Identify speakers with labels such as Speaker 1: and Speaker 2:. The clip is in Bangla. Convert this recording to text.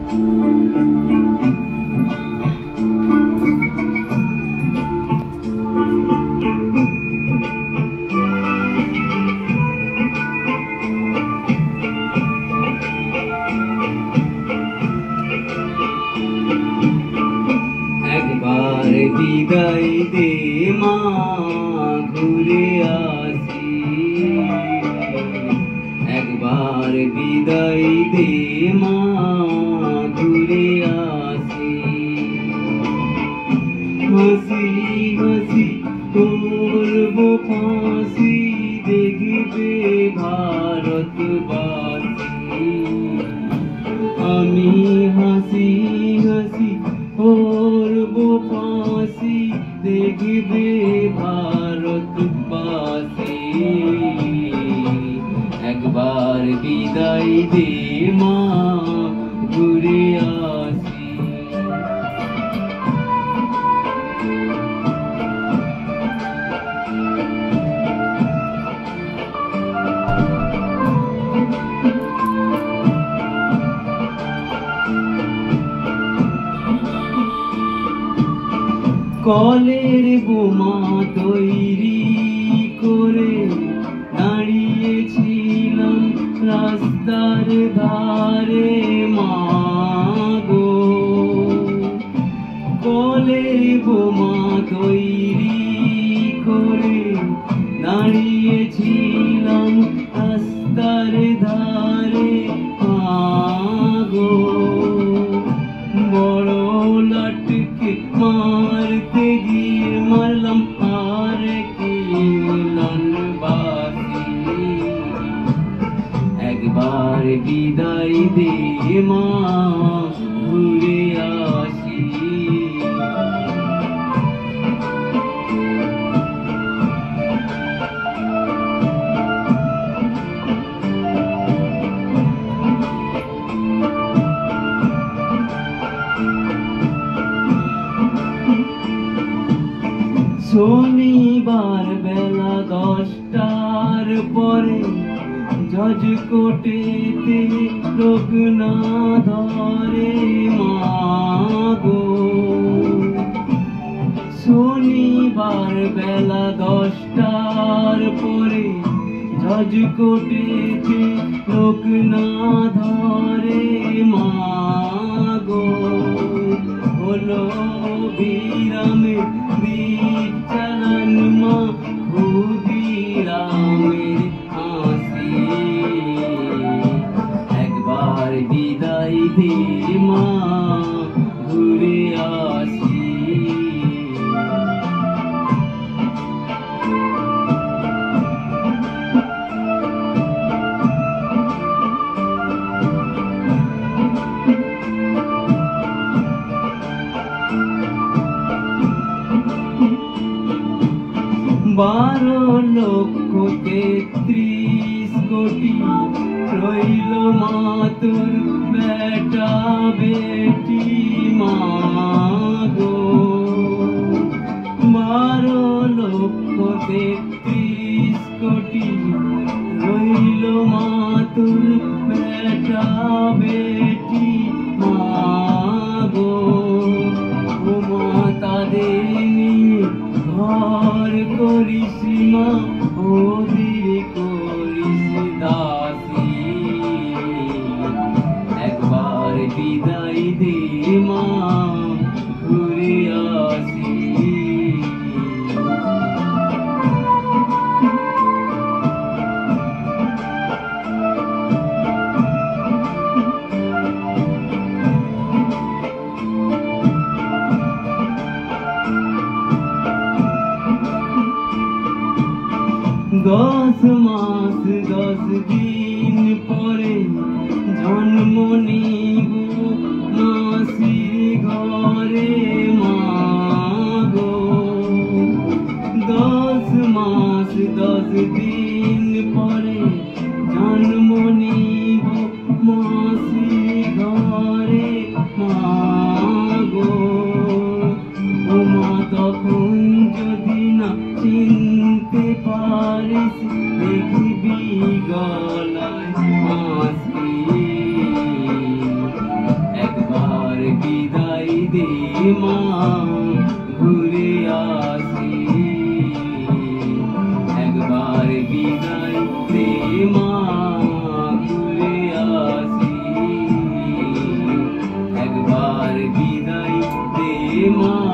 Speaker 1: একবার বিদায় দে মা, ঘুরে আসি। একবার বিদায় দে মা, ঘুরে আসি। হাসি হাসি করব ফাঁসি, দেখবে ভারতবাসী। আমি হাসি হাসি করব ফাঁসি, দেখবে ভারতবাসী। একবার বিদায় দে মা, ঘুরে আসি। কলের বোমা তৈরি করে দাঁড়িয়েছিলাম রাস্তার ধারে মা গো। কলের বোমা তৈরি করে দাঁড়িয়েছিলাম রাস্তার ধারে মা গো। বড় লাটকে মারতে গিয়ে মারলাম আর কি মিলনবাসী। একবার বিদায় দে মা, ঘুরে আসি। শনিবার বেলা 10টার পরে জজকোটেতে লোক না ধরে মা গো। শনিবার বেলা 10টার পরে জজকোটেতে লোক না ধরে মা গো। হলো বিরামে দীপ চালান মা, ক্ষুদিরামের হাসি। একবার বিদায় দে মা, ঘুরে আসি। বারো লক্ষ 33 কোটি রইল মা তোর বেটা বেটি মা গো। 12 লক্ষ 33 কোটি রইল মা তোর বেটা বেটি মা গো। ও মা তাদের নিয়ে ঘর করিস মা, ওদের করিস দাসী। একবার বিদায় দে মা, ঘুরে আসি। दस मास 10 दिन परे जन्म निब मासिर घरे मा। মা ঘুরে আসি একবার বিদায় দে মা ঘুরে আসি একবার বিদায় দে মা